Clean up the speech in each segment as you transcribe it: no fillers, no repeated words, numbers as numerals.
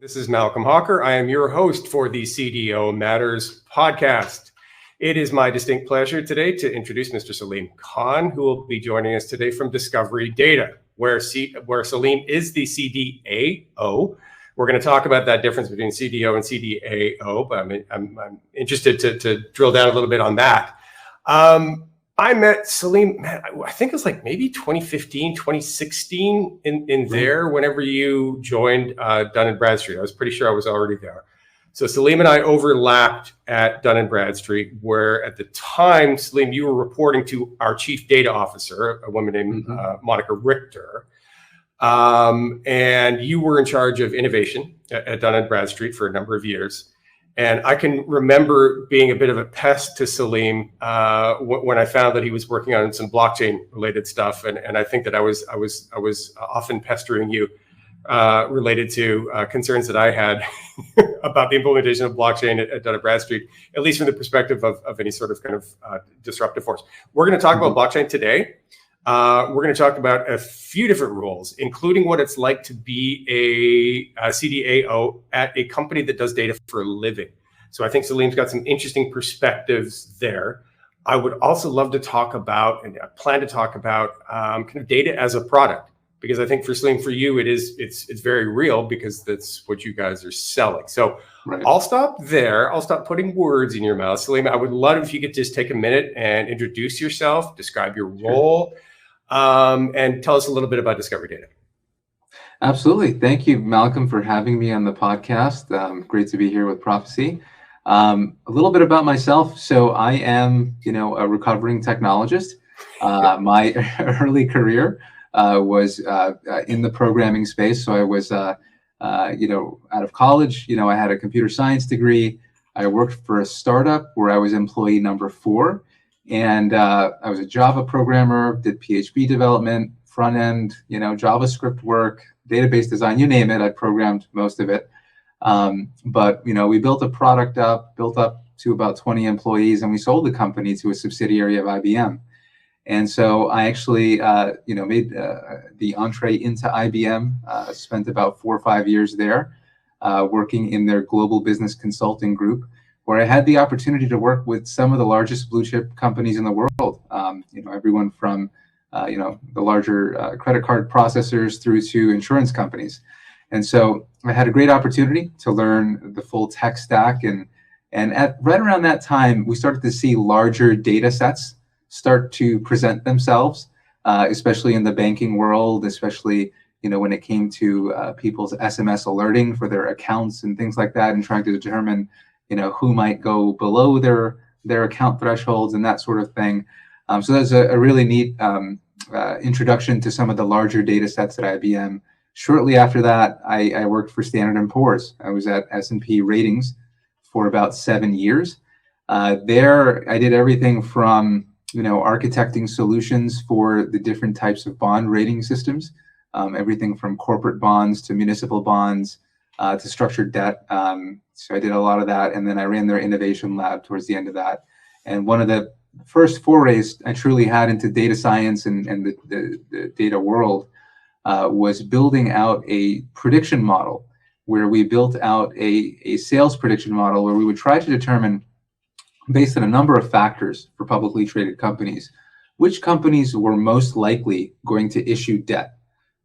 This is Malcolm Hawker. I am your host for the CDO Matters podcast. It is my distinct pleasure today to introduce Mr. Saleem Khan, who will be joining us today from Discovery Data, where Saleem is the CDAO. We're going to talk about that difference between CDO and CDAO, but I'm interested to drill down a little bit on that. I met Saleem, man, I think it was like maybe 2015, 2016 in there, whenever you joined Dun & Bradstreet. I was pretty sure I was already there. So Saleem and I overlapped at Dun & Bradstreet, where at the time, Saleem, you were reporting to our chief data officer, a woman named Monica Richter. And you were in charge of innovation at Dun & Bradstreet for a number of years. And I can remember being a bit of a pest to Saleem when I found that he was working on some blockchain related stuff. And I think that I was often pestering you related to concerns that I had about the implementation of blockchain at Dun & Bradstreet, at least from the perspective of any sort of kind of disruptive force. We're going to talk about blockchain today. We're going to talk about a few different roles, including what it's like to be a CDAO at a company that does data for a living. So I think Saleem's got some interesting perspectives there. I would also love to talk about, and I plan to talk about, kind of data as a product, because I think for Saleem, for you, it's very real, because that's what you guys are selling. So I'll stop there. I'll stop putting words in your mouth. Saleem, I would love if you could just take a minute and introduce yourself, describe your role, and tell us a little bit about Discovery Data. Absolutely. Thank you, Malcolm, for having me on the podcast. Great to be here with Prophecy. A little bit about myself. So I am, a recovering technologist. My early career was in the programming space. So I was, out of college. I had a computer science degree. I worked for a startup where I was employee number 4. And I was a Java programmer, did PHP development, front end, JavaScript work, database design, you name it. I programmed most of it. But we built a product built up to about 20 employees, and we sold the company to a subsidiary of IBM. And so I actually, made the entree into IBM, spent about 4 or 5 years there, working in their global business consulting group, where I had the opportunity to work with some of the largest blue chip companies in the world. Everyone from, the larger credit card processors through to insurance companies. And so I had a great opportunity to learn the full tech stack. And right around that time, we started to see larger data sets start to present themselves, especially in the banking world, especially when it came to people's SMS alerting for their accounts and things like that, and trying to determine who might go below their account thresholds and that sort of thing. So that's a really neat introduction to some of the larger data sets at IBM. Shortly after that, I worked for Standard & Poor's. I was at S&P Ratings for about 7 years. There, I did everything from architecting solutions for the different types of bond rating systems, everything from corporate bonds to municipal bonds to structured debt. So I did a lot of that, and then I ran their innovation lab towards the end of that. And one of the first forays I truly had into data science and the data world was building out a prediction model, where we built out a sales prediction model where we would try to determine, based on a number of factors for publicly traded companies, which companies were most likely going to issue debt.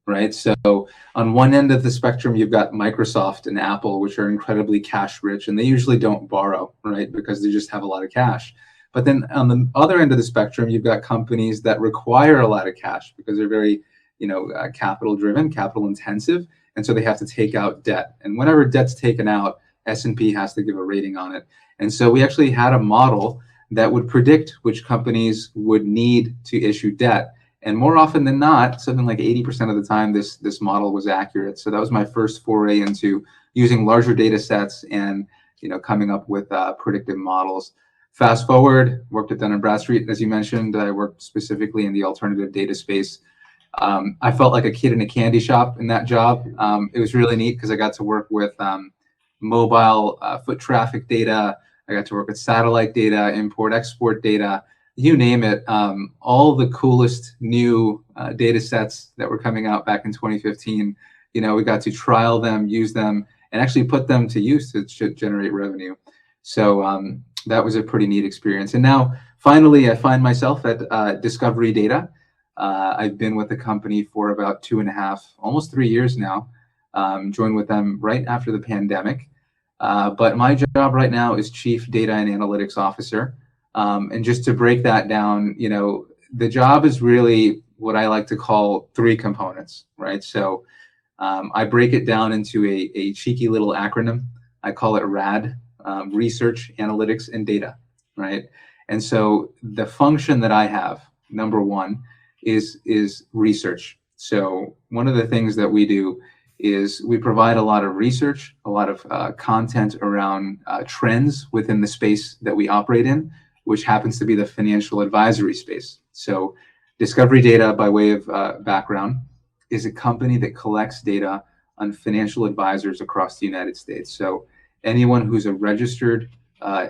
Right. So on one end of the spectrum, you've got Microsoft and Apple, which are incredibly cash rich, and they usually don't borrow, right, because they just have a lot of cash. But then on the other end of the spectrum, you've got companies that require a lot of cash because they're very, capital driven, capital intensive. And so they have to take out debt. And whenever debt's taken out, S&P has to give a rating on it. And so we actually had a model that would predict which companies would need to issue debt. And more often than not, something like 80% of the time, this model was accurate. So that was my first foray into using larger data sets and coming up with predictive models. Fast forward, worked at Dun & Bradstreet, as you mentioned. I worked specifically in the alternative data space. I felt like a kid in a candy shop in that job. It was really neat because I got to work with mobile foot traffic data. I got to work with satellite data, import-export data. You name it, all the coolest new data sets that were coming out back in 2015, we got to trial them, use them, and actually put them to use to generate revenue. So that was a pretty neat experience. And now, finally, I find myself at Discovery Data. I've been with the company for about 2.5, almost 3 years now. Joined with them right after the pandemic. But my job right now is Chief Data and Analytics Officer. And just to break that down, the job is really what I like to call 3 components, right? So I break it down into a cheeky little acronym. I call it RAD, Research, Analytics, and Data, right? And so the function that I have, number one, is research. So one of the things that we do is we provide a lot of research, a lot of content around trends within the space that we operate in, which happens to be the financial advisory space. So Discovery Data, by way of background, is a company that collects data on financial advisors across the United States. So anyone who's a registered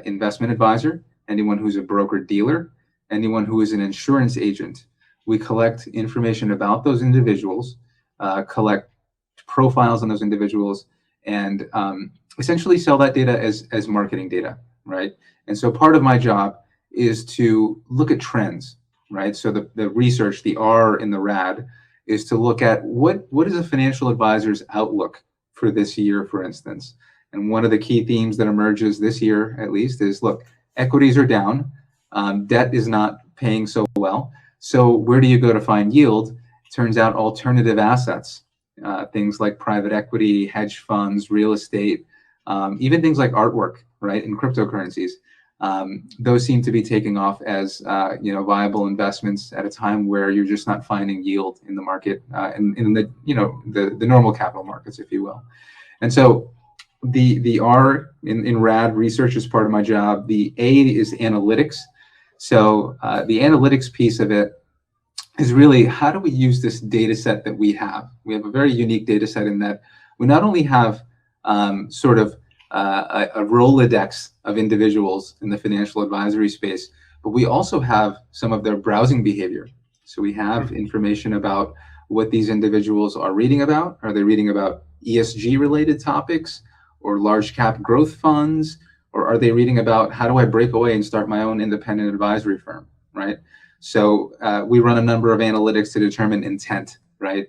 investment advisor, anyone who's a broker-dealer, anyone who is an insurance agent, we collect information about those individuals, collect profiles on those individuals, and essentially sell that data as marketing data, right? And so part of my job is to look at trends, right? So the research, the R in the RAD, is to look at what is a financial advisor's outlook for this year, for instance. And one of the key themes that emerges this year, at least, is, look, equities are down, debt is not paying so well. So where do you go to find yield? Turns out alternative assets, things like private equity, hedge funds, real estate, even things like artwork, right, and cryptocurrencies. Those seem to be taking off as viable investments at a time where you're just not finding yield in the market, in the normal capital markets, if you will. And so the R in RAD, research, is part of my job. The A is analytics. So the analytics piece of it is really, how do we use this data set that we have? We have a very unique data set in that we not only have sort of a Rolodex of individuals in the financial advisory space, but we also have some of their browsing behavior. So we have information about what these individuals are reading about. Are they reading about ESG related topics or large cap growth funds? Or are they reading about, how do I break away and start my own independent advisory firm, right? So we run a number of analytics to determine intent, right?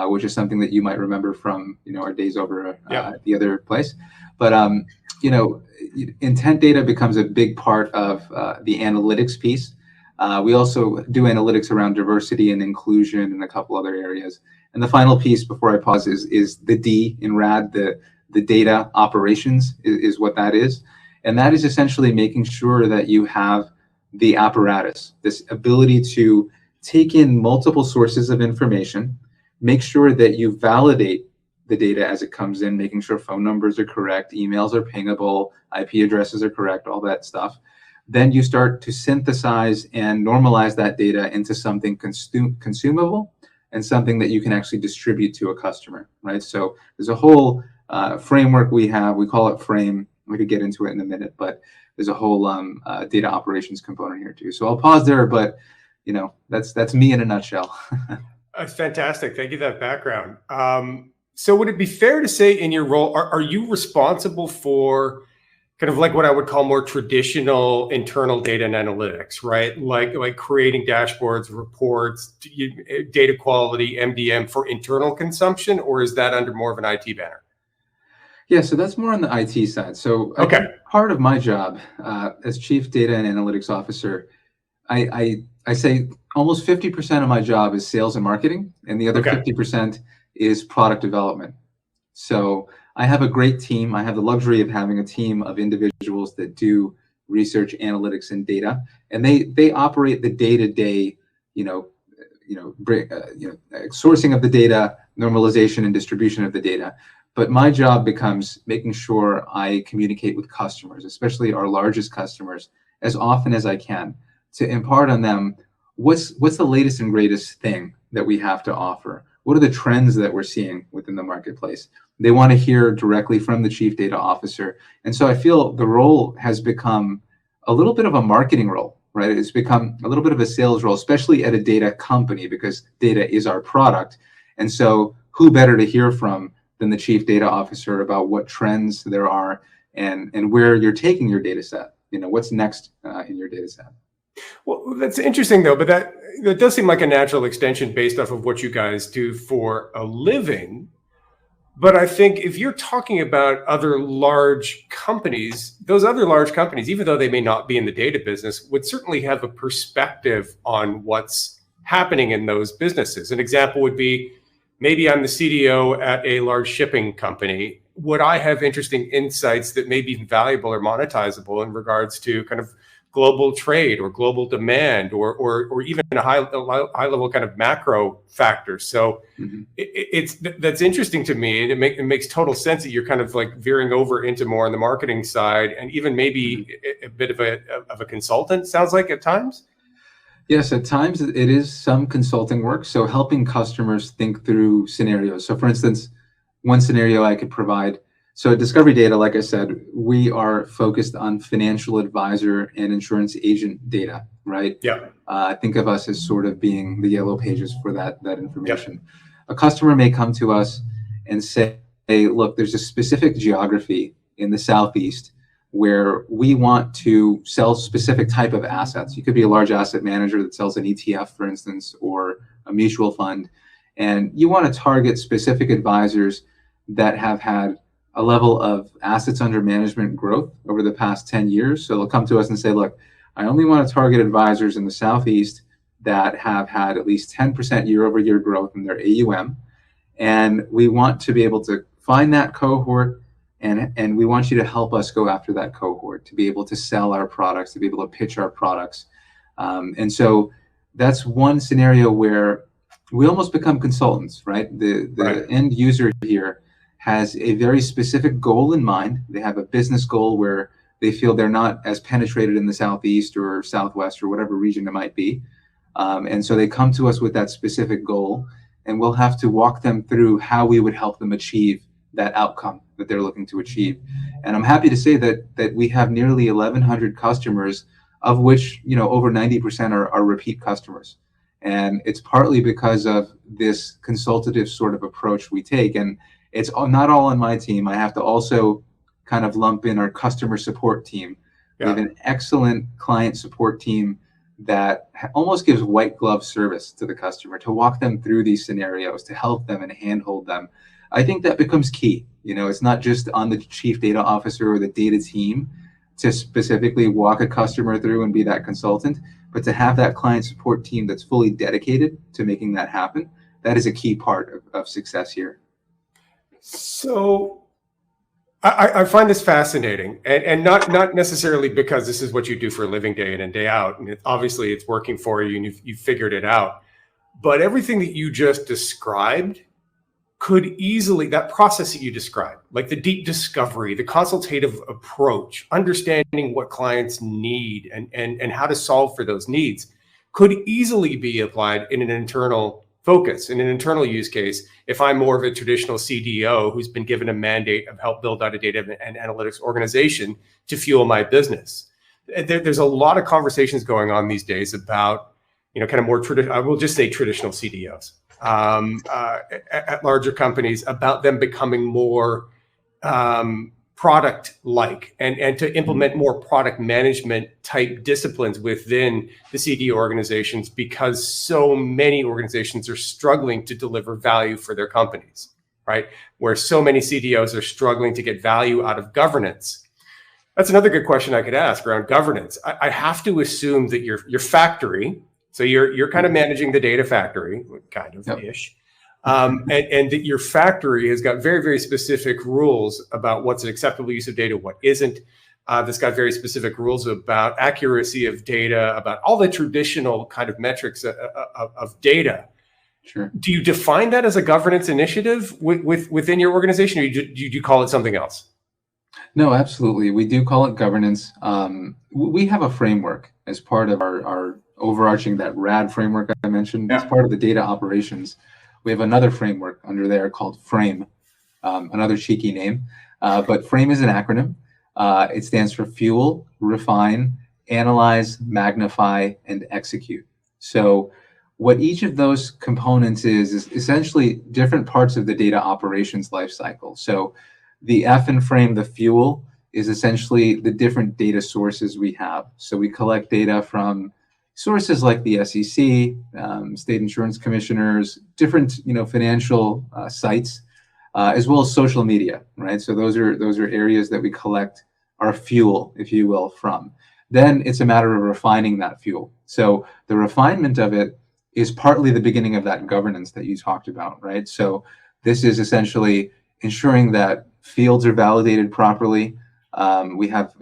Which is something that you might remember from our days over at the other place. But intent data becomes a big part of the analytics piece. We also do analytics around diversity and inclusion and a couple other areas. And the final piece before I pause is the D in RAD, the data operations is what that is. And that is essentially making sure that you have the apparatus, this ability to take in multiple sources of information, make sure that you validate the data as it comes in, making sure phone numbers are correct, emails are pingable, IP addresses are correct, all that stuff. Then you start to synthesize and normalize that data into something consumable and something that you can actually distribute to a customer, right? So there's a whole framework we have. We call it FRAME. We could get into it in a minute, but there's a whole data operations component here too. So I'll pause there, but that's me in a nutshell. Fantastic. Thank you for that background. So would it be fair to say in your role, are you responsible for kind of like what I would call more traditional internal data and analytics, right? Like creating dashboards, reports, data quality, MDM for internal consumption, or is that under more of an IT banner? Yeah, so that's more on the IT side. So okay. Part of my job as Chief Data and Analytics Officer, I say almost 50% of my job is sales and marketing, and the other 50% is product development. So I have a great team. I have the luxury of having a team of individuals that do research, analytics, and data, and they operate the day-to-day, sourcing of the data, normalization and distribution of the data. But my job becomes making sure I communicate with customers, especially our largest customers, as often as I can, to impart on them what's the latest and greatest thing that we have to offer. What are the trends that we're seeing within the marketplace? They want to hear directly from the Chief Data Officer. And so I feel the role has become a little bit of a marketing role, right? It's become a little bit of a sales role, especially at a data company, because data is our product. And so who better to hear from than the chief data officer about what trends there are and where you're taking your data set. What's next in your data set. Well, that's interesting though, but that does seem like a natural extension based off of what you guys do for a living. But I think if you're talking about other large companies, those other large companies, even though they may not be in the data business, would certainly have a perspective on what's happening in those businesses. An example would be, maybe I'm the CDO at a large shipping company. Would I have interesting insights that may be valuable or monetizable in regards to kind of global trade or global demand or even a high level kind of macro factors? So that's interesting to me. And it makes total sense that you're kind of like veering over into more on the marketing side and even maybe a bit of a consultant, sounds like at times. Yes, at times it is some consulting work. So helping customers think through scenarios. So for instance, one scenario I could provide. So at Discovery Data, like I said, we are focused on financial advisor and insurance agent data, right? Yeah. Think of us as sort of being the yellow pages for that information. Yep. A customer may come to us and say, hey, look, there's a specific geography in the Southeast where we want to sell specific type of assets. You could be a large asset manager that sells an ETF, for instance, or a mutual fund. And you want to target specific advisors that have had a level of assets under management growth over the past 10 years. So they'll come to us and say, look, I only want to target advisors in the Southeast that have had at least 10% year-over-year growth in their AUM. And we want to be able to find that cohort, and we want you to help us go after that cohort, to be able to sell our products, to be able to pitch our products. And so that's one scenario where we almost become consultants, right? The end user here has a very specific goal in mind. They have a business goal where they feel they're not as penetrated in the Southeast or Southwest or whatever region it might be. And so they come to us with that specific goal, and we'll have to walk them through how we would help them achieve that outcome that they're looking to achieve. And I'm happy to say that we have nearly 1,100 customers, of which over 90% are repeat customers. And it's partly because of this consultative sort of approach we take. And it's not all on my team. I have to also kind of lump in our customer support team. Yeah. We have an excellent client support team that almost gives white glove service to the customer, to walk them through these scenarios, to help them and handhold them. I think that becomes key. It's not just on the chief data officer or the data team to specifically walk a customer through and be that consultant, but to have that client support team that's fully dedicated to making that happen. That is a key part of success here. So I find this fascinating, and not necessarily because this is what you do for a living day in and day out, and obviously it's working for you and you've figured it out, but everything that you just described could easily, that process that you described, like the deep discovery, the consultative approach, understanding what clients need and how to solve for those needs, could easily be applied in an internal focus, in an internal use case. If I'm more of a traditional CDO who's been given a mandate of help build out a data and analytics organization to fuel my business, there's a lot of conversations going on these days about, kind of more traditional, I will just say traditional CDOs at larger companies, about them becoming more product-like and to implement more product management type disciplines within the CDO organizations, because so many organizations are struggling to deliver value for their companies, right? Where so many CDOs are struggling to get value out of governance. That's another good question I could ask around governance. I have to assume that your factory, so you're kind of managing the data factory, kind of ish. And that your factory has got very, very specific rules about what's an acceptable use of data, what isn't. That's got very specific rules about accuracy of data, about all the traditional kind of metrics of data. Sure. Do you define that as a governance initiative within your organization, or do you call it something else? No, absolutely. We do call it governance. We have a framework as part of our overarching, that RAD framework I mentioned. As part of the data operations, we have another framework under there called FRAME, another cheeky name, but FRAME is an acronym. It stands for Fuel, Refine, Analyze, Magnify, and Execute. So What each of those components is essentially different parts of the data operations lifecycle. So the F in frame, the fuel, is essentially the different data sources we have. So we collect data from sources like the SEC, state insurance commissioners, different financial sites, as well as social media, right? So those are areas that we collect our fuel, if you will, from. Then it's a matter of refining that fuel. So the refinement of it is partly the beginning of that governance that you talked about, right? So this is essentially ensuring that fields are validated properly. We have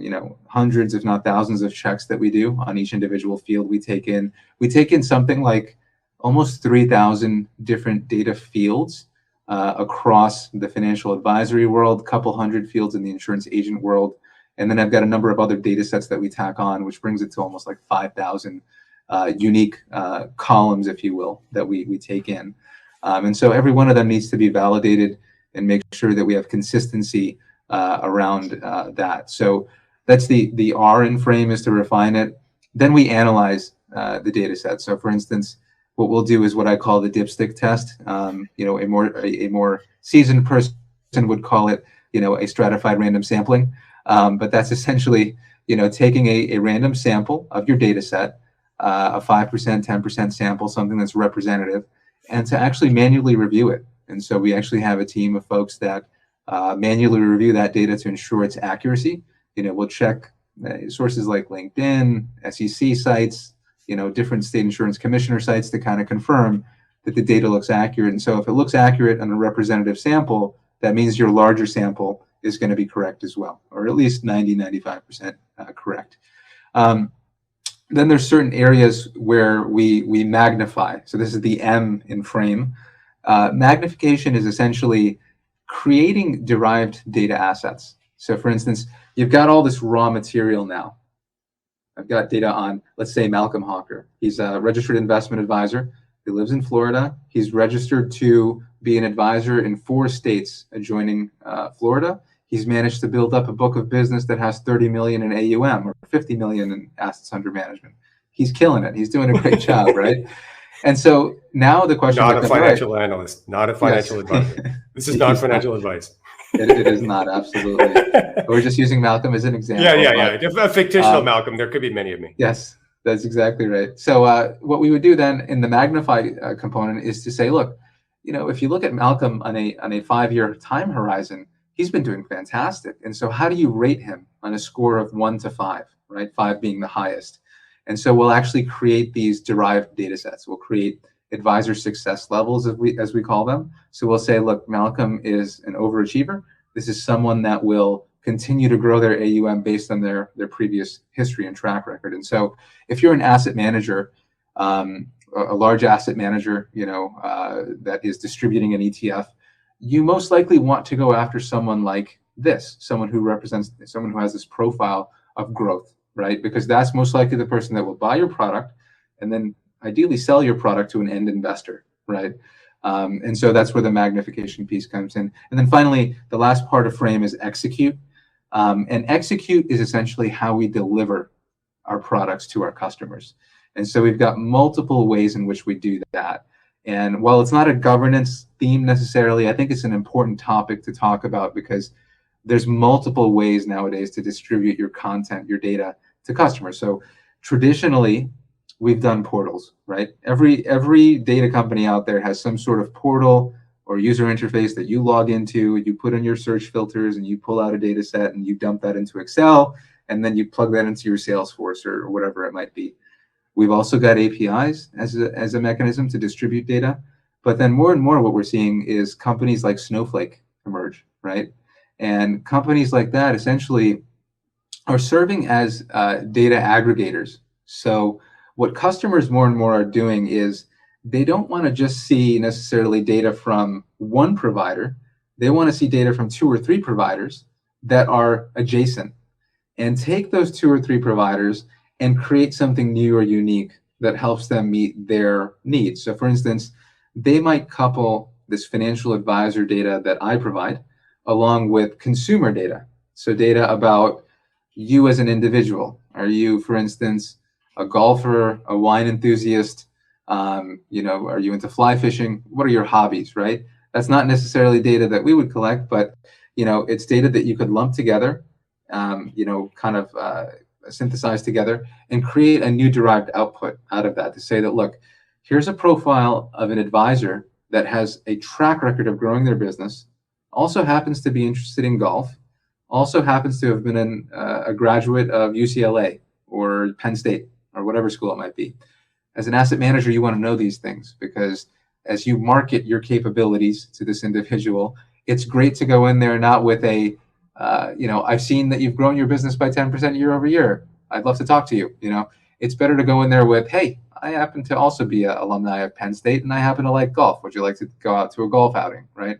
hundreds, if not thousands, of checks that we do on each individual field. We take in something like almost 3,000 different data fields across the financial advisory world, a couple hundred fields in the insurance agent world. And then I've got a number of other data sets that we tack on, which brings it to almost like 5,000 unique columns, if you will, that we take in. And so every one of them needs to be validated and make sure that we have consistency around that. So that's the R in frame, is to refine it. Then we analyze the data set. So for instance, what we'll do is what I call the dipstick test. A more seasoned person would call it, a stratified random sampling. But that's essentially, taking a random sample of your data set, a 5%, 10% sample, something that's representative, and to actually manually review it. And so we actually have a team of folks that manually review that data to ensure its accuracy. We'll check sources like LinkedIn, SEC sites, different state insurance commissioner sites to kind of confirm that the data looks accurate. And so if it looks accurate on a representative sample, that means your larger sample is going to be correct as well, or at least 90-95% correct. Then there's certain areas where we magnify. So this is the M in frame. Magnification is essentially creating derived data assets. So for instance, you've got all this raw material now. I've got data on, let's say, Malcolm Hawker. He's a registered investment advisor. He lives in Florida. He's registered to be an advisor in 4 states adjoining Florida. He's managed to build up a book of business that has 30 million in AUM or 50 million in assets under management. He's killing it. He's doing a great job, right? And so now the question not a financial analyst, not a financial advisor. This is not financial advice. It is not, absolutely. We're just using Malcolm as an example. Yeah. A fictional Malcolm. There could be many of me. Yes, that's exactly right. So what we would do then in the magnify component is to say, look, if you look at Malcolm on a 5-year time horizon, he's been doing fantastic. And so how do you rate him on a score of 1 to 5, right? 5 being the highest. And so we'll actually create these derived data sets. We'll create advisor success levels, as we call them. So we'll say, look, Malcolm is an overachiever. This is someone that will continue to grow their AUM based on their previous history and track record. And so if you're an asset manager, a large asset manager, that is distributing an ETF, you most likely want to go after someone like this, someone who has this profile of growth, right? Because that's most likely the person that will buy your product and then ideally sell your product to an end investor, right? And so that's where the magnification piece comes in. And then finally, the last part of frame is execute. And execute is essentially how we deliver our products to our customers. And so we've got multiple ways in which we do that. And while it's not a governance theme necessarily, I think it's an important topic to talk about because there's multiple ways nowadays to distribute your content, your data to customers. So traditionally, we've done portals, right? Every data company out there has some sort of portal or user interface that you log into, you put in your search filters and you pull out a data set and you dump that into Excel, and then you plug that into your Salesforce or whatever it might be. We've also got APIs as a mechanism to distribute data. But then more and more what we're seeing is companies like Snowflake emerge, right? And companies like that essentially are serving as data aggregators. So what customers more and more are doing is they don't want to just see necessarily data from one provider. They want to see data from 2 or 3 providers that are adjacent, and take those 2 or 3 providers and create something new or unique that helps them meet their needs. So for instance, they might couple this financial advisor data that I provide along with consumer data. So data about you as an individual. Are you, for instance, a golfer, a wine enthusiast, Are you into fly fishing? What are your hobbies, right? That's not necessarily data that we would collect, but it's data that you could lump together, kind of synthesize together and create a new derived output out of that to say that, look, here's a profile of an advisor that has a track record of growing their business, also happens to be interested in golf, also happens to have been a graduate of UCLA or Penn State or whatever school it might be. As an asset manager, you want to know these things because as you market your capabilities to this individual, it's great to go in there not with a, I've seen that you've grown your business by 10% year over year. I'd love to talk to you. It's better to go in there with, hey, I happen to also be an alumni of Penn State and I happen to like golf. Would you like to go out to a golf outing, right?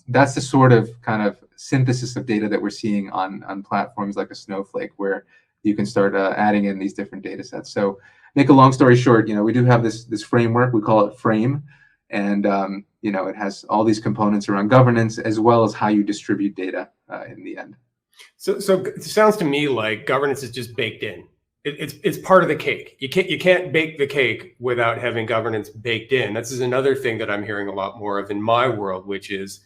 That's the sort of kind of synthesis of data that we're seeing on platforms like a Snowflake, where you can start adding in these different data sets. So make a long story short, we do have this framework, we call it Frame, and it has all these components around governance as well as how you distribute data in the end. So it sounds to me like governance is just baked in. It's part of the cake. You can't bake the cake without having governance baked in. This is another thing that I'm hearing a lot more of in my world, which is,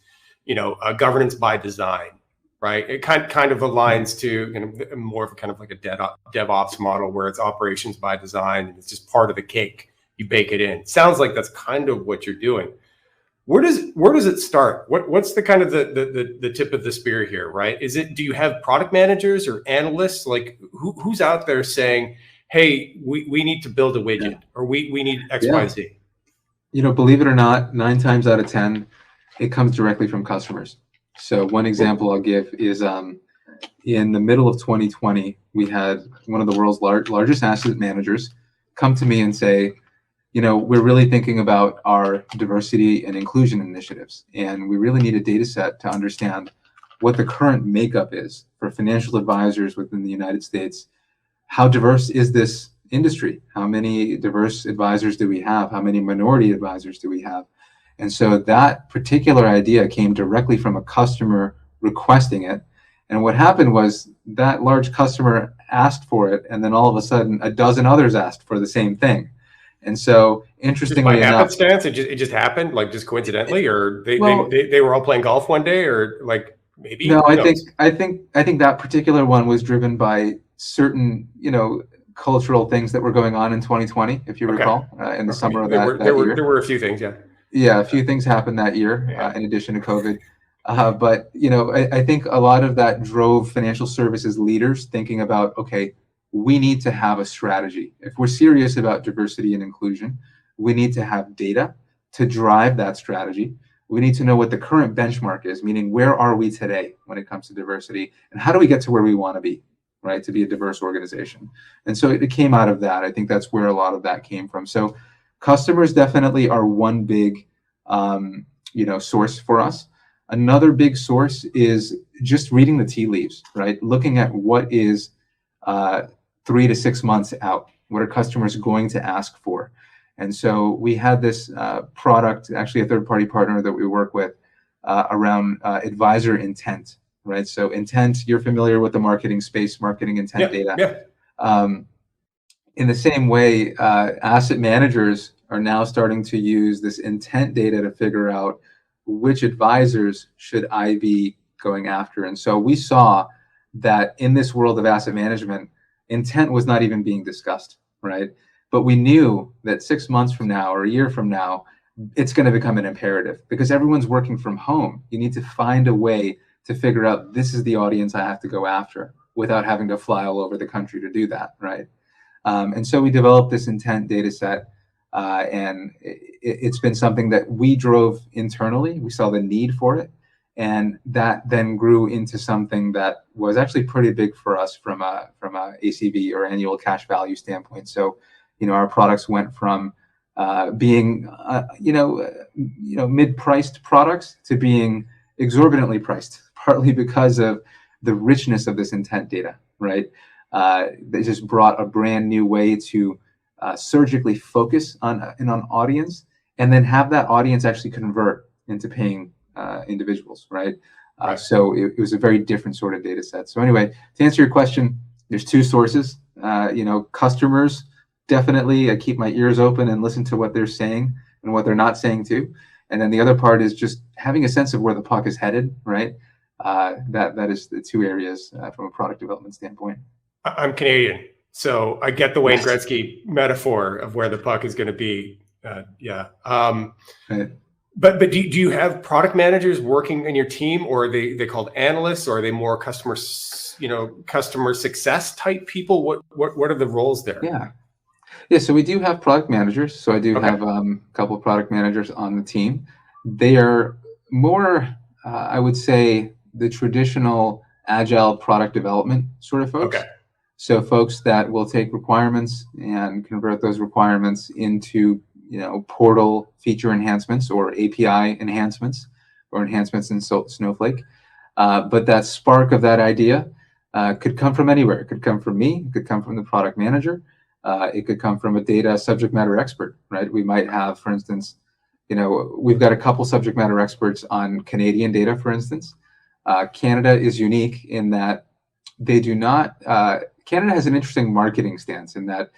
governance by design, right? It kind of aligns to more of kind of like a DevOps model where it's operations by design and it's just part of the cake. You bake it in. Sounds like that's kind of what you're doing. Where does it start? What's the kind of the tip of the spear here, right? Do you have product managers or analysts? Like who's out there saying, hey, we need to build a widget or we need X, Y, Z? Believe it or not, 9 times out of 10, it comes directly from customers. So one example I'll give is in the middle of 2020, we had one of the world's largest asset managers come to me and say, we're really thinking about our diversity and inclusion initiatives, and we really need a data set to understand what the current makeup is for financial advisors within the United States. How diverse is this industry? How many diverse advisors do we have? How many minority advisors do we have? And so that particular idea came directly from a customer requesting it. And what happened was that large customer asked for it, and then all of a sudden a dozen others asked for the same thing. And so, interestingly enough, happenstance, it just happened, like just coincidentally, or they were all playing golf one day, or like maybe. No, I think that particular one was driven by certain cultural things that were going on in 2020, if you recall, in the summer of that year. There were a few things, a few things happened that year in addition to COVID. But I think a lot of that drove financial services leaders thinking about, okay, we need to have a strategy. If we're serious about diversity and inclusion, we need to have data to drive that strategy. We need to know what the current benchmark is, meaning where are we today when it comes to diversity, and how do we get to where we want to be, right, to be a diverse organization. And so it came out of that. I think that's where a lot of that came from. So customers definitely are one big source for us. Another big source is just reading the tea leaves, right? Looking at what is 3 to 6 months out. What are customers going to ask for? And so we had this product, actually a third-party partner that we work with around advisor intent, right? So intent, you're familiar with the marketing space, marketing intent data. In the same way, asset managers are now starting to use this intent data to figure out which advisors should I be going after. And so we saw that in this world of asset management, intent was not even being discussed, right? But we knew that 6 months from now or a year from now, it's going to become an imperative because everyone's working from home. You need to find a way to figure out this is the audience I have to go after without having to fly all over the country to do that, right? And so we developed this intent data set, and it's been something that we drove internally. We saw the need for it. And that then grew into something that was actually pretty big for us from a ACV or annual cash value standpoint. So, our products went from being mid-priced products to being exorbitantly priced, partly because of the richness of this intent data, right? They just brought a brand new way to surgically focus on an audience and then have that audience actually convert into paying individuals, right? So it was a very different sort of data set. So anyway, to answer your question, there's 2 sources, customers definitely I keep my ears open and listen to what they're saying and what they're not saying too. And then the other part is just having a sense of where the puck is headed, right? That is the two areas from a product development standpoint. I'm Canadian, so I get the Wayne Yes. Gretzky metaphor of where the puck is going to be. Yeah. Right. But do you have product managers working in your team, or are they called analysts, or are they more customer success type people? What are the roles there? Yeah. So we do have product managers. So I do Okay. have a couple of product managers on the team. They are more, I would say, the traditional agile product development sort of folks. Okay. So folks that will take requirements and convert those requirements into, portal feature enhancements or API enhancements or enhancements in Snowflake. But that spark of that idea could come from anywhere. It could come from me. It could come from the product manager. It could come from a data subject matter expert, right? We might have, for instance, we've got a couple subject matter experts on Canadian data, for instance. Canada is unique in that they do not, Canada has an interesting marketing stance in that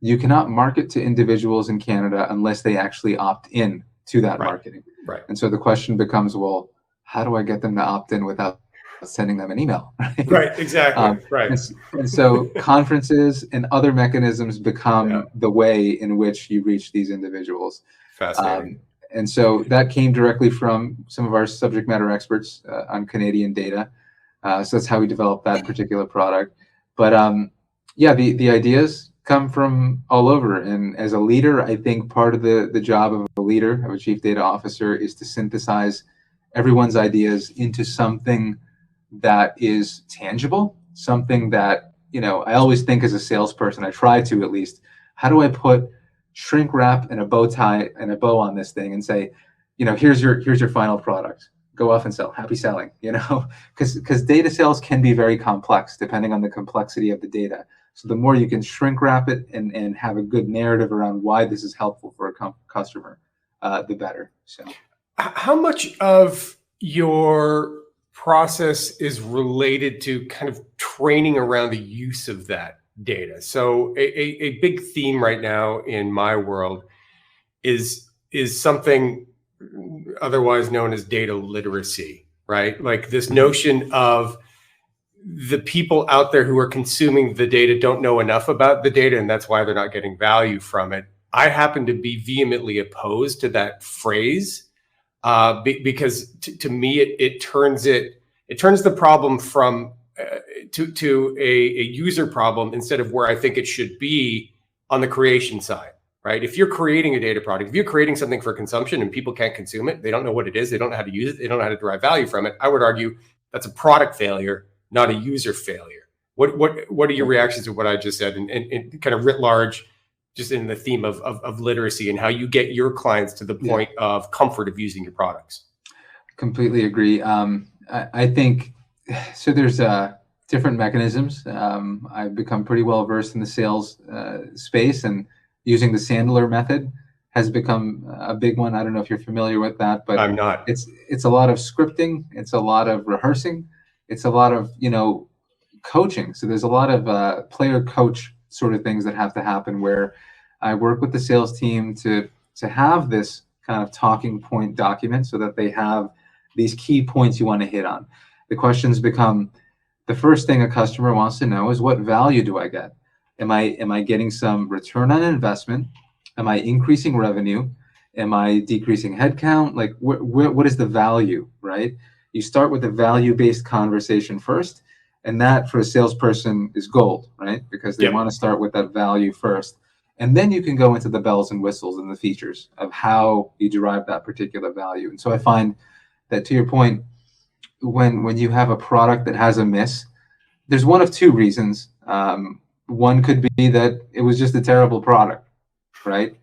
you cannot market to individuals in Canada unless they actually opt in to that marketing. Right. And so the question becomes, well, how do I get them to opt in without sending them an email? Right. Exactly. Right. And so conferences and other mechanisms become the way in which you reach these individuals. Fascinating. And so that came directly from some of our subject matter experts on Canadian data. So that's how we developed that particular product. But the ideas come from all over. And as a leader, I think part of the job of a leader, of a chief data officer, is to synthesize everyone's ideas into something that is tangible, something that, I always think as a salesperson, I try to at least, how do I put shrink wrap and a bow tie and a bow on this thing and say, here's your final product. Go off and sell. Happy selling, because data sales can be very complex depending on the complexity of the data. So the more you can shrink wrap it and have a good narrative around why this is helpful for a customer, the better. So, how much of your process is related to kind of training around the use of that data? So a big theme right now in my world is something otherwise known as data literacy, right? Like this notion of the people out there who are consuming the data don't know enough about the data, and that's why they're not getting value from it. I happen to be vehemently opposed to that phrase because to me it turns the problem from to a user problem instead of where I think it should be on the creation side, right? If you're creating a data product, if you're creating something for consumption and people can't consume it, they don't know what it is, they don't know how to use it, they don't know how to derive value from it, I would argue that's a product failure, not a user failure. What are your reactions to what I just said, and kind of writ large, just in the theme of literacy and how you get your clients to the point of comfort of using your products? Completely agree. I think so. There's different mechanisms. I've become pretty well versed in the sales space, and using the Sandler method has become a big one. I don't know if you're familiar with that, but I'm not. It's a lot of scripting. It's a lot of rehearsing. It's a lot of coaching. So there's a lot of player coach sort of things that have to happen where I work with the sales team to have this kind of talking point document so that they have these key points you want to hit on. The questions become, the first thing a customer wants to know is, what value do I get? Am I getting some return on investment? Am I increasing revenue? Am I decreasing headcount? Like what is the value, right? You start with a value-based conversation first, and that for a salesperson is gold, right? Because they want to start with that value first. And then you can go into the bells and whistles and the features of how you derive that particular value. And so I find that, to your point, when you have a product that has a miss, there's one of two reasons. One could be that it was just a terrible product, right?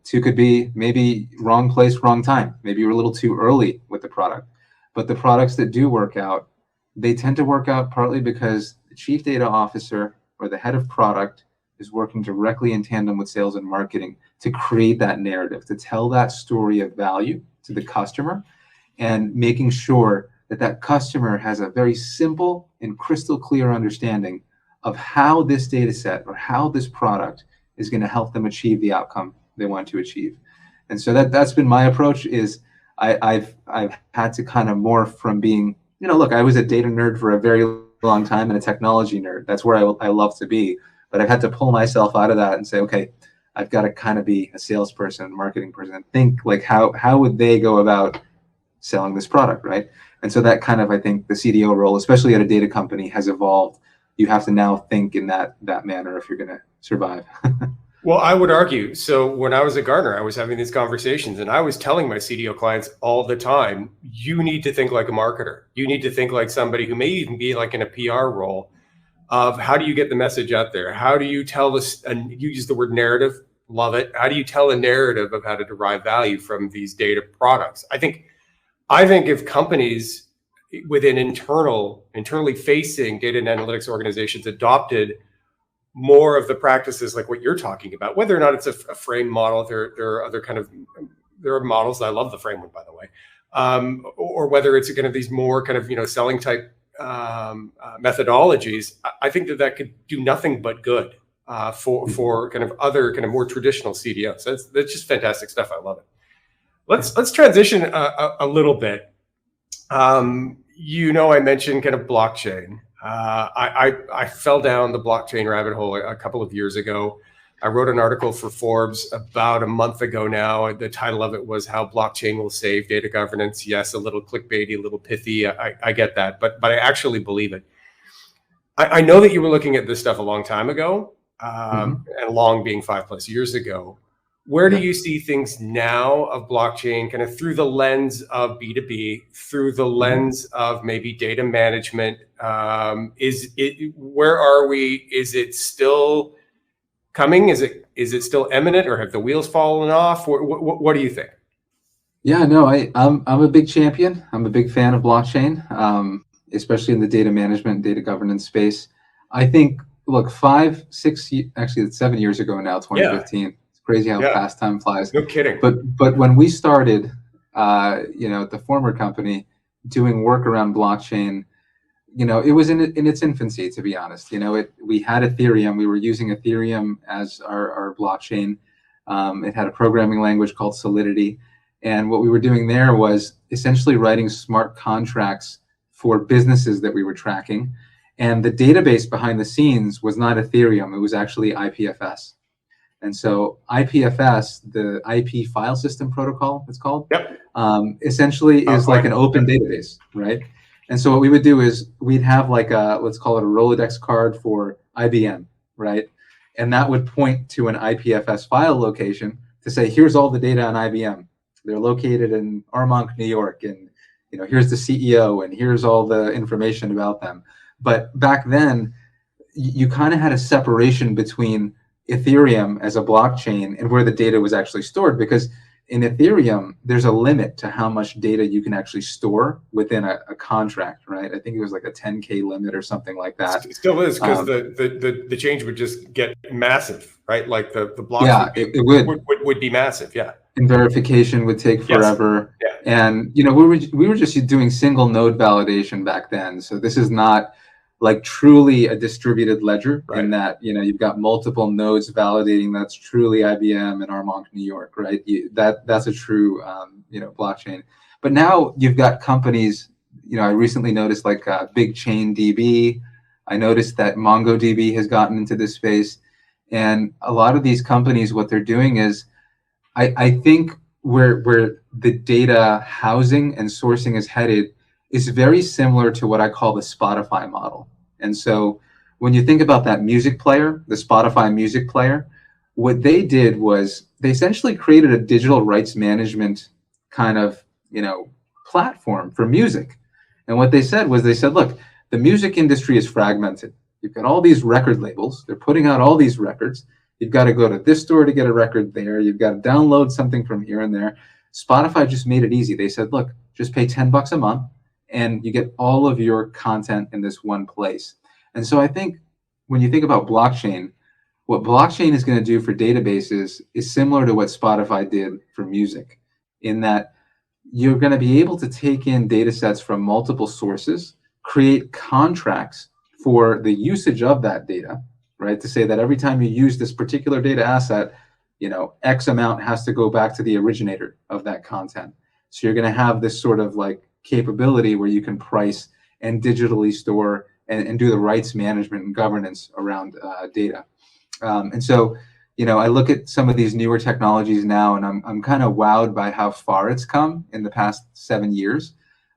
Two could be maybe wrong place, wrong time. Maybe you were a little too early with the product. But the products that do work out, they tend to work out partly because the chief data officer or the head of product is working directly in tandem with sales and marketing to create that narrative, to tell that story of value to the customer, and making sure that that customer has a very simple and crystal clear understanding of how this data set or how this product is going to help them achieve the outcome they want to achieve. And so that's been my approach. Is I've had to kind of morph from being, look, I was a data nerd for a very long time and a technology nerd. That's where I love to be. But I've had to pull myself out of that and say, okay, I've got to kind of be a salesperson, marketing person, and think like how would they go about selling this product, right? And so that kind of, I think, the CDO role, especially at a data company, has evolved. You have to now think in that manner if you're going to survive. Well, I would argue. So when I was at Gartner, I was having these conversations and I was telling my CDO clients all the time, you need to think like a marketer. You need to think like somebody who may even be like in a PR role of how do you get the message out there? How do you tell this? And you use the word narrative, love it. How do you tell a narrative of how to derive value from these data products? I think if companies within internally facing data and analytics organizations adopted more of the practices like what you're talking about, whether or not it's a frame model, there are other there are models. I love the frame one, by the way, or whether it's kind of these more kind of selling type methodologies. I think that could do nothing but good for kind of other kind of more traditional CDOs. That's just fantastic stuff. I love it. Let's transition a little bit. I mentioned kind of blockchain. I fell down the blockchain rabbit hole a couple of years ago. I wrote an article for Forbes about a month ago now. The title of it was "How Blockchain Will Save Data Governance." Yes, a little clickbaity, a little pithy. I get that, but I actually believe it. I know that you were looking at this stuff a long time ago, and long being 5+ years ago. Where do you see things now of blockchain kind of through the lens of B2B, through the lens of maybe data management? Where are we? Is it still coming? Is it still imminent, or have the wheels fallen off? What do you think? Yeah, no, I'm a big champion. I'm a big fan of blockchain, especially in the data management and data governance space. I think, look, 5, 6, actually it's 7 years ago now, 2015. Yeah. Crazy how fast time flies. No kidding. But when we started, at the former company, doing work around blockchain, it was in its infancy, to be honest. We had Ethereum. We were using Ethereum as our blockchain. It had a programming language called Solidity, and what we were doing there was essentially writing smart contracts for businesses that we were tracking. And the database behind the scenes was not Ethereum. It was actually IPFS. And so IPFS, the IP file system protocol, it's called, essentially is like an open database, right? And so what we would do is we'd have like let's call it a Rolodex card for IBM, right? And that would point to an IPFS file location to say, here's all the data on IBM. They're located in Armonk, New York, and here's the CEO, and here's all the information about them. But back then, you kind of had a separation between Ethereum as a blockchain and where the data was actually stored, because in Ethereum, there's a limit to how much data you can actually store within a contract, right? I think it was like a 10K limit or something like that. It still is, because the change would just get massive, right? Like the blocks would be massive, yeah. And verification would take forever. Yes. Yeah. And we were just doing single node validation back then. So this is not like truly a distributed ledger, right? In that you've got multiple nodes validating that's truly IBM and Armonk, New York, right? That's a true blockchain. But now you've got companies. I recently noticed like Big Chain DB. I noticed that MongoDB has gotten into this space, and a lot of these companies, what they're doing is, I think where the data housing and sourcing is headed is very similar to what I call the Spotify model. And so when you think about that music player, the Spotify music player, what they did was they essentially created a digital rights management kind of, platform for music. And what they said was, look, the music industry is fragmented. You've got all these record labels. They're putting out all these records. You've got to go to this store to get a record there. You've got to download something from here and there. Spotify just made it easy. They said, look, just pay $10 a month, and you get all of your content in this one place. And so I think when you think about blockchain, what blockchain is going to do for databases is similar to what Spotify did for music, in that you're going to be able to take in data sets from multiple sources, create contracts for the usage of that data, right? To say that every time you use this particular data asset, X amount has to go back to the originator of that content. So you're going to have this sort of like capability where you can price and digitally store and do the rights management and governance around data. And so, I look at some of these newer technologies now, and I'm kind of wowed by how far it's come in the past 7 years.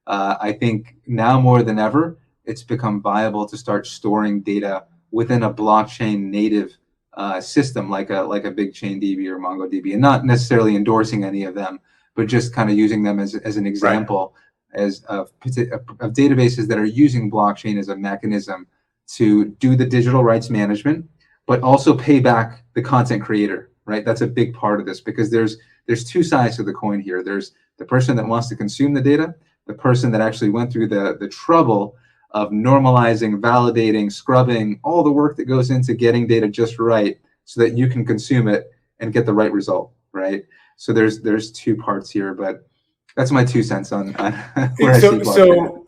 I think now more than ever, it's become viable to start storing data within a blockchain native system like a big chain DB or MongoDB, and not necessarily endorsing any of them, but just kind of using them as an example of databases that are using blockchain as a mechanism to do the digital rights management, but also pay back the content creator, right? That's a big part of this, because there's two sides to the coin here. There's the person that wants to consume the data, the person that actually went through the trouble of normalizing, validating, scrubbing, all the work that goes into getting data just right so that you can consume it and get the right result, right? So there's two parts here, but that's my 2 cents on where I see blockchain. So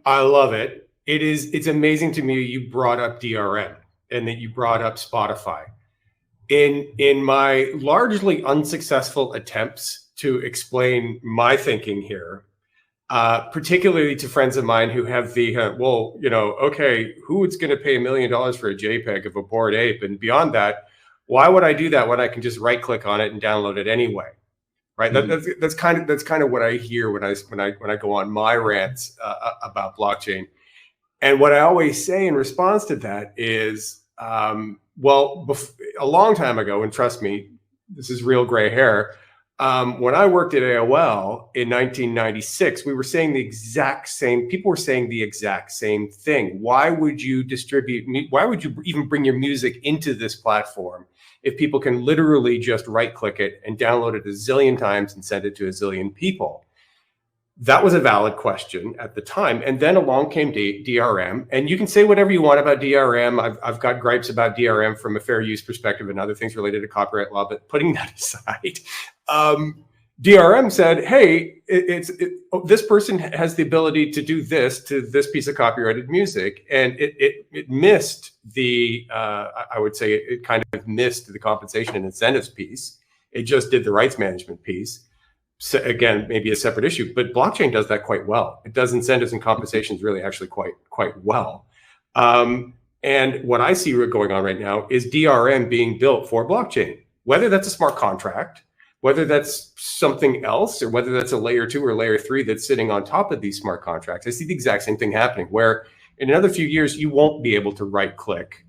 I love it. It's amazing to me you brought up DRM and that you brought up Spotify. In my largely unsuccessful attempts to explain my thinking here, particularly to friends of mine who have the, okay, who's going to pay $1 million for a JPEG of a Bored Ape? And beyond that, why would I do that when I can just right click on it and download it anyway? Right. Mm-hmm. That's kind of what I hear when I go on my rants about blockchain. And what I always say in response to that is, a long time ago, and trust me, this is real gray hair. When I worked at AOL in 1996, we were saying people were saying the exact same thing. Why would you why would you even bring your music into this platform if people can literally just right click it and download it a zillion times and send it to a zillion people? That was a valid question at the time. And then along came DRM, and you can say whatever you want about DRM. I've got gripes about DRM from a fair use perspective and other things related to copyright law, but putting that aside, DRM said, hey, this person has the ability to do this to this piece of copyrighted music. And it missed I would say it kind of missed the compensation and incentives piece. It just did the rights management piece. So again, maybe a separate issue, but blockchain does that quite well. It does incentives and compensations really actually quite well. And what I see going on right now is DRM being built for blockchain, whether that's a smart contract, whether that's something else, or whether that's a layer 2 or layer 3 that's sitting on top of these smart contracts. I see the exact same thing happening, where in another few years, you won't be able to right click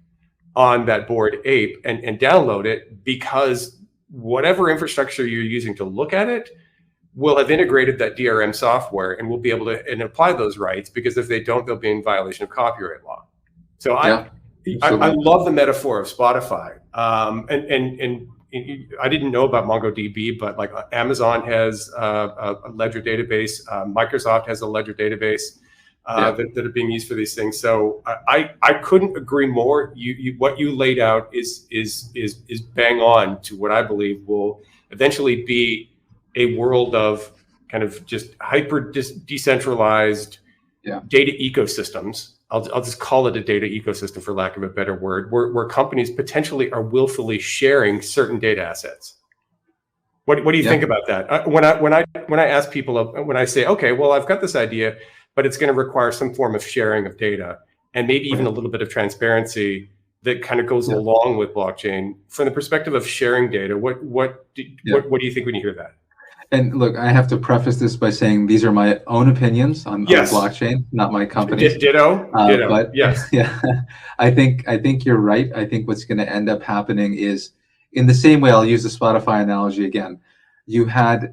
on that Bored Ape and download it, because whatever infrastructure you're using to look at it will have integrated that DRM software and will be able to apply those rights, because if they don't, they'll be in violation of copyright law. So I love the metaphor of Spotify. And I didn't know about MongoDB, but like Amazon has a ledger database, Microsoft has a ledger database that are being used for these things. So I couldn't agree more. What you laid out is bang on to what I believe will eventually be a world of kind of just hyper decentralized data ecosystems. I'll just call it a data ecosystem for lack of a better word, where companies potentially are willfully sharing certain data assets. What do you think about that? When I ask people, when I say, okay, well, I've got this idea, but it's going to require some form of sharing of data and maybe even a little bit of transparency that kind of goes along with blockchain. From the perspective of sharing data, what do you think when you hear that? And look, I have to preface this by saying these are my own opinions on blockchain, not my company's. Ditto. But yes, I think you're right. I think what's going to end up happening is, in the same way, I'll use the Spotify analogy again. You had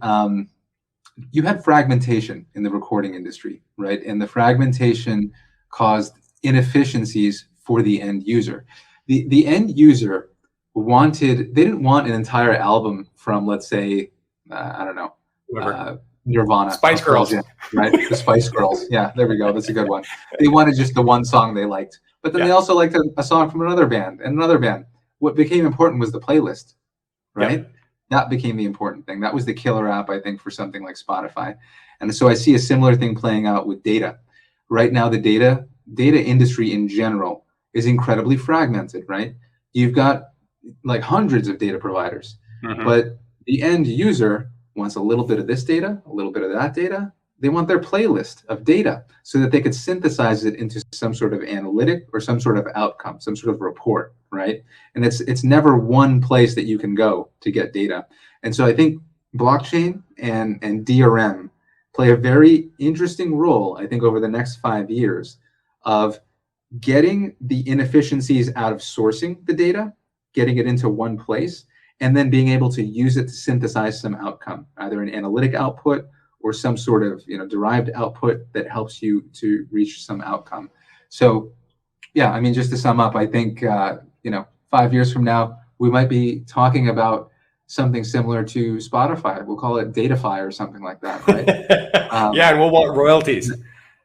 fragmentation in the recording industry, right? And the fragmentation caused inefficiencies for the end user. The end user they didn't want an entire album from, let's say, I don't know, Nirvana, Spice Girls, right? The Spice Girls. Yeah, there we go. That's a good one. They wanted just the one song they liked, but then they also liked a song from another band and another band. What became important was the playlist, right? Yeah. That became the important thing. That was the killer app, I think, for something like Spotify. And so I see a similar thing playing out with data. Right now, the data industry in general is incredibly fragmented, right? You've got like hundreds of data providers, but the end user wants a little bit of this data, a little bit of that data. They want their playlist of data so that they could synthesize it into some sort of analytic or some sort of outcome, some sort of report, right? And it's never one place that you can go to get data. And so I think blockchain and DRM play a very interesting role, I think, over the next 5 years of getting the inefficiencies out of sourcing the data, getting it into one place, and then being able to use it to synthesize some outcome, either an analytic output or some sort of derived output that helps you to reach some outcome. So yeah, I mean, just to sum up, I think 5 years from now, we might be talking about something similar to Spotify. We'll call it Datafy or something like that, right? Yeah, and we'll want royalties.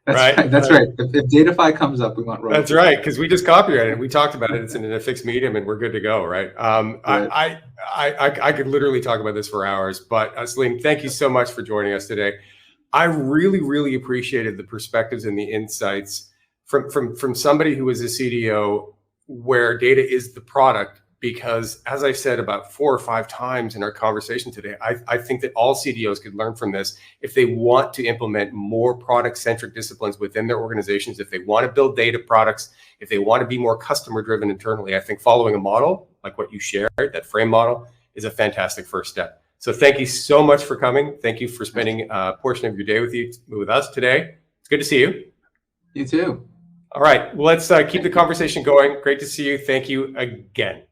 That's right. That's right. If Datafy comes up, we want royalties. That's right, because we just copyrighted it. We talked about it. It's in a fixed medium, and we're good to go, right? Right. I could literally talk about this for hours, but Saleem, thank you so much for joining us today. I really, really appreciated the perspectives and the insights from somebody who is a CDO where data is the product. Because as I said about 4 or 5 times in our conversation today, I think that all CDOs could learn from this if they want to implement more product-centric disciplines within their organizations, if they want to build data products, if they want to be more customer-driven internally. I think following a model like what you shared, that frame model, is a fantastic first step. So thank you so much for coming. Thank you for spending a portion of your day with us today. It's good to see you. You too. All right, well, let's keep the conversation going. Great to see you. Thank you again.